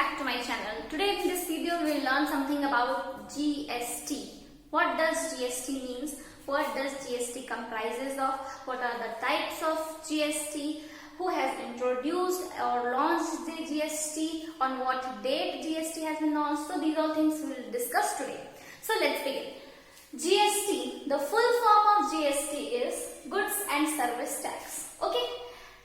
back to my channel. Today in this video we will learn something about GST. What does GST means? What does GST comprises of? What are the types of GST? Who has introduced or launched the GST? On what date GST has been launched? So these all things we will discuss today. So let's begin. GST, the full form of GST is Goods and Service Tax. Okay,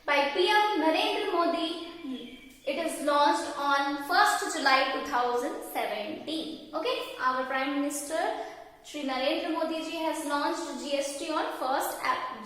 by PM Narendra Modi. It is launched on 1st July 2017. Okay, our Prime Minister Shri Narendra Modi ji has launched GST on 1st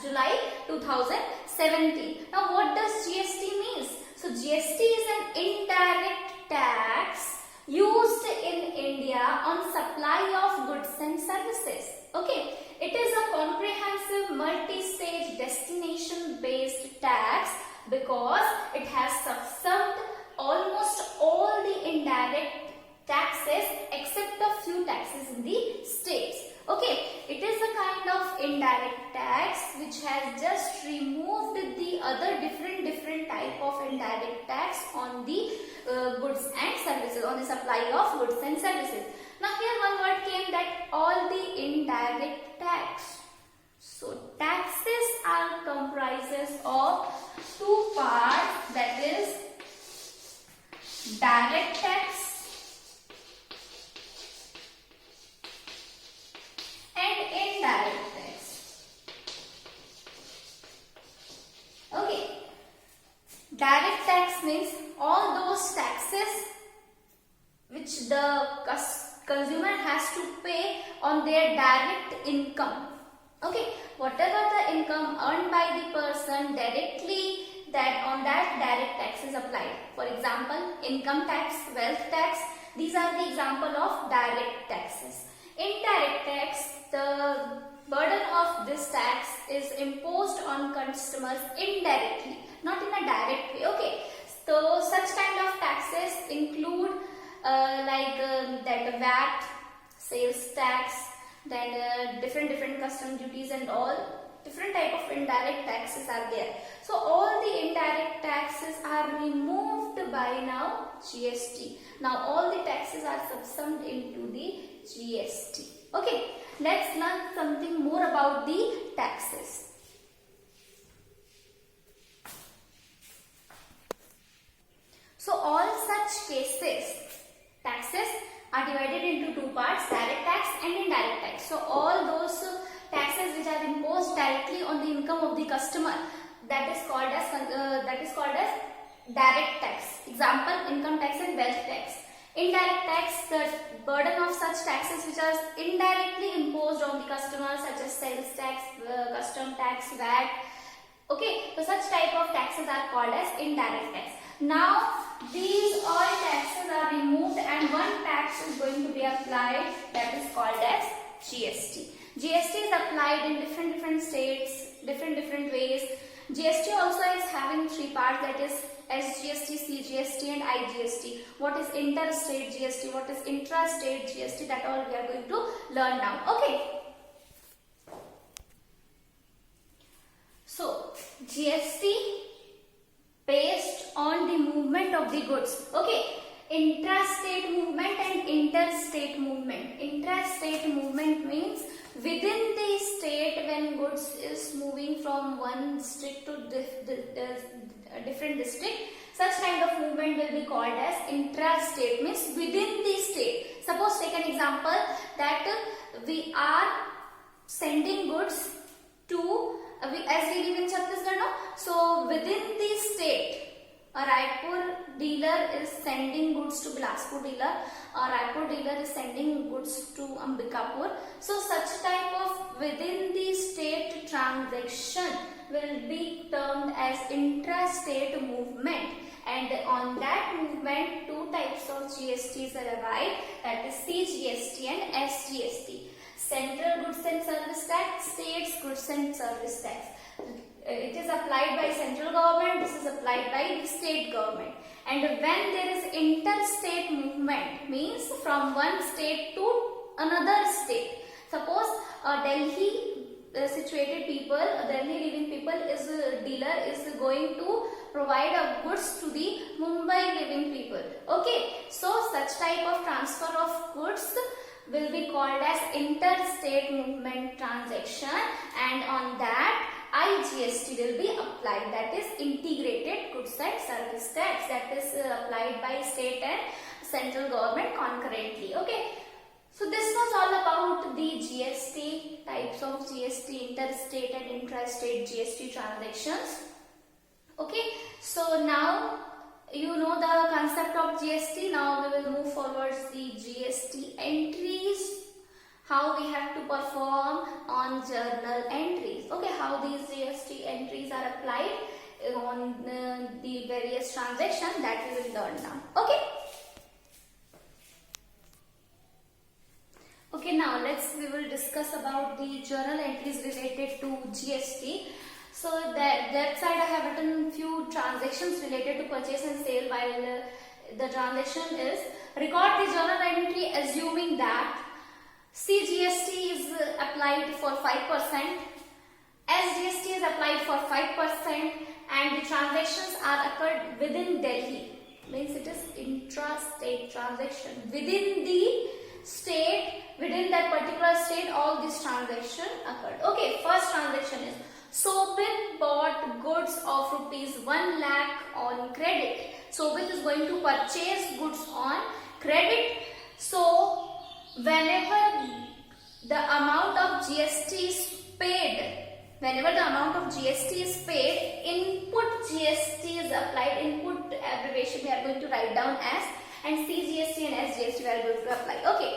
July 2017. Now, what does GST means? So, GST is an indirect tax used in India on supply of goods and services. Okay, it is a comprehensive multi-stage destination-based tax because it has subsumed almost all the indirect taxes except a few taxes in the states. Okay, it is a kind of indirect tax which has just removed the other different type of indirect tax on the goods and services, on the supply of goods and services. Now here one word came, that all the indirect tax. So taxes are comprises of two parts, that is direct tax and indirect tax. Okay, direct tax means all those taxes which the consumer has to pay on their direct income. Okay, whatever the income earned by the person directly, that on that direct tax is applied. For example, income tax, wealth tax, these are the example of direct taxes. Indirect tax, the burden of this tax is imposed on customers indirectly, not in a direct way. Okay, so such kind of taxes include that VAT, sales tax, then different custom duties and all. Different type of indirect taxes are there. So all the indirect taxes are removed by now GST. Now all the taxes are subsumed into the GST. Okay, let's learn something more about the taxes. So all such cases, taxes are divided into two parts, direct tax and indirect tax. So all those taxes which are imposed directly on the income of the customer, that is called as direct tax. Example, income tax and wealth tax. Indirect tax, the burden of such taxes which are indirectly imposed on the customer, such as sales tax, custom tax, VAT. Okay, so such type of taxes are called as indirect tax. Now these all taxes are removed and one tax is going to be applied, that is called as GST. GST is applied in different states, different ways. GST also is having three parts, that is SGST, CGST and IGST. What is interstate GST, what is intrastate GST, that all we are going to learn now. Okay. So GST based on the movement of the goods. Okay. Intrastate movement and interstate movement. Intrastate movement means within the state, when goods is moving from one district to different district, such kind of movement will be called as intrastate, means within the state. Suppose take an example that we are sending goods to, as we live in Chhattisgarh, no? So within the state, a Raipur dealer is sending goods to Bilaspur dealer, a Raipur dealer is sending goods to Ambikapur. So such type of within the state transaction will be termed as intrastate movement, and on that movement two types of GSTs are arrived, that is CGST and SGST. Central Goods and Service Tax, States Goods and Service Tax. It is applied by central government, this is applied by the state government. And when there is interstate movement, means from one state to another state. Suppose Delhi situated people, Delhi living people is a dealer is going to provide a goods to the Mumbai living people. Okay, so such type of transfer of goods will be called as interstate movement transaction, and on that IGST will be applied, that is integrated goods and service tax, that is applied by state and central government concurrently. Okay, so this was all about the GST, types of GST, interstate and intrastate GST transactions. Okay, so now you know the concept of GST. Now we will move forward the GST entries, how we have to perform on journal entries. Okay, how these GST entries are applied on the various transactions, that we will learn now. Okay. Okay, now we will discuss about the journal entries related to GST. So that side I have written few transactions related to purchase and sale, while the transaction is record the journal entry assuming that CGST is applied for 5%, SGST is applied for 5%, and the transactions are occurred within Delhi. Means it is intra-state transaction. Within the state, within that particular state, all these transactions occurred. Okay, first transaction is Sobit bought goods of rupees 1 lakh on credit. Sobit is going to purchase goods on credit. So whenever the amount of GST is paid, input GST is applied. Input abbreviation we are going to write down as, and CGST and SGST we are going to apply. Okay.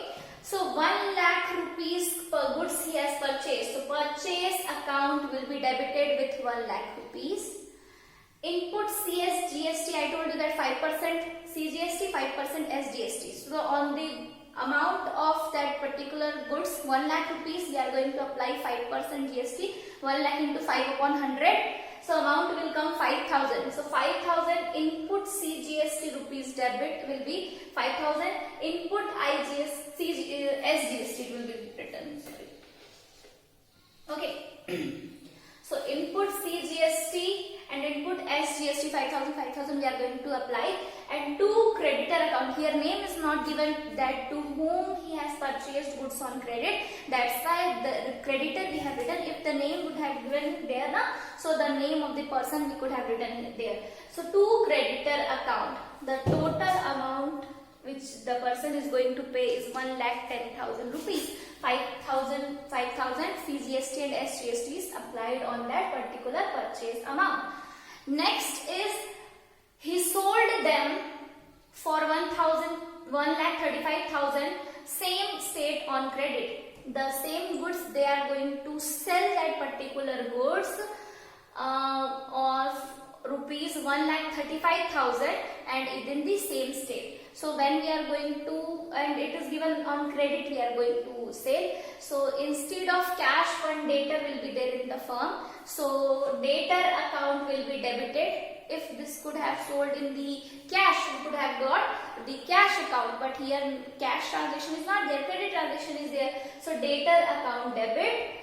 So 1 lakh rupees per goods he has purchased. So purchase account will be debited with 1 lakh rupees. Input GST, I told you that 5% CGST, 5% SGST. So on the amount of that particular goods, 1 lakh rupees, we are going to apply 5% GST. 1 lakh into 5 upon 100. So amount will come 5,000. So 5,000 input CGST rupees debit will be 5,000. Input SGST will be written. Sorry. Okay. So input CGST and input SGST 5,000 we are going to apply, and to creditor account. Here name is not given, that to whom he has purchased goods on credit. That's why the creditor we have written. If the name would have given there na, so the name of the person we could have written there. So to creditor account, the total amount which the person is going to pay is 1,10,000 rupees. 5,000 CGST and SGST is applied on that particular purchase amount. Next is he sold them for 1,35,000 same state on credit. The same goods they are going to sell that particular goods of rupees 1,35,000 and in the same state. So when we are going to, and it is given on credit, we are going to sell. So instead of cash, one debtor will be there in the firm. So debtor account will be debited. If this could have sold in the cash, we could have got the cash account. But here cash transaction is not there, credit transaction is there. So debtor account debit.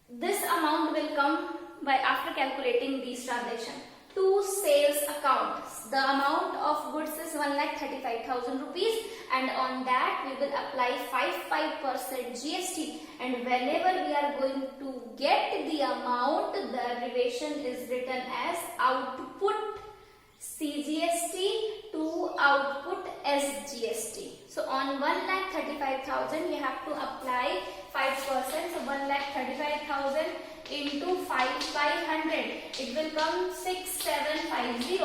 This amount will come by after calculating these transactions. To sales account, the amount of goods is 1,35,000 rupees, and on that we will apply 5% GST, and whenever we are going to get the amount, the abbreviation is written as output CGST to output SGST. So on 1,35,000 we have to apply 5%, so 1,35,000 into 5 by 100, it will come 6,750.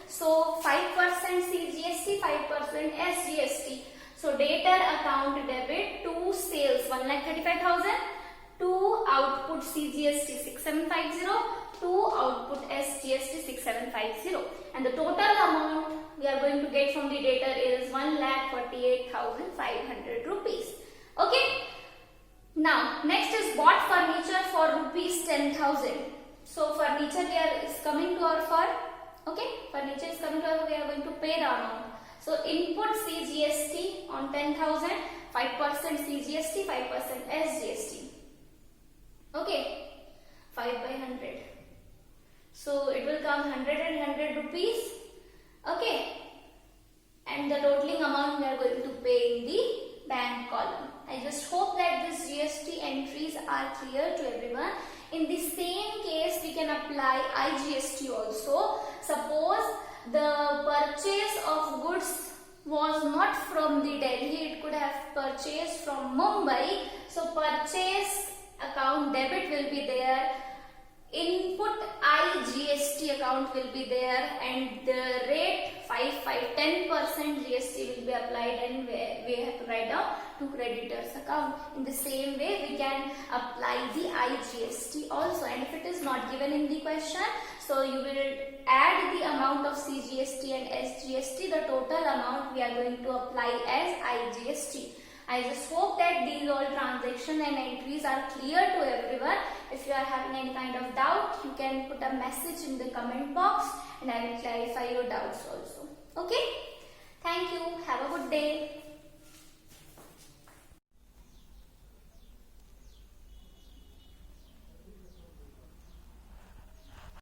So 5% CGST, 5% SGST. So debtor account debit to sales 1,35,000, to output CGST 6,750, to output SGST 6,750, and the total amount we are going to get from the debtor is 1,48,500 rupees. Okay. Now, next is bought furniture for rupees 10,000. So, furniture is coming to our firm. Okay, furniture is coming to our firm. We are going to pay the amount. So, input CGST on 10,000, 5% CGST, 5% SGST. Okay, 5 by 100. So it will come 100 and 100 rupees. Okay. And the totaling amount we are going to pay in the bank column. I just hope that these GST entries are clear to everyone. In the same case, we can apply IGST also. Suppose the purchase of goods was not from the Delhi, it could have purchased from Mumbai. So purchase account debit will be there. Input IGST account will be there, and the rate 10% GST will be applied, and we have to write down to creditors account. In the same way, we can apply the IGST also, and if it is not given in the question, so you will add the amount of CGST and SGST, the total amount we are going to apply as IGST. I just hope that these all transactions and entries are clear to everyone. If you are having any kind of doubt, you can put a message in the comment box and I will clarify your doubts also. Okay? Thank you. Have a good day.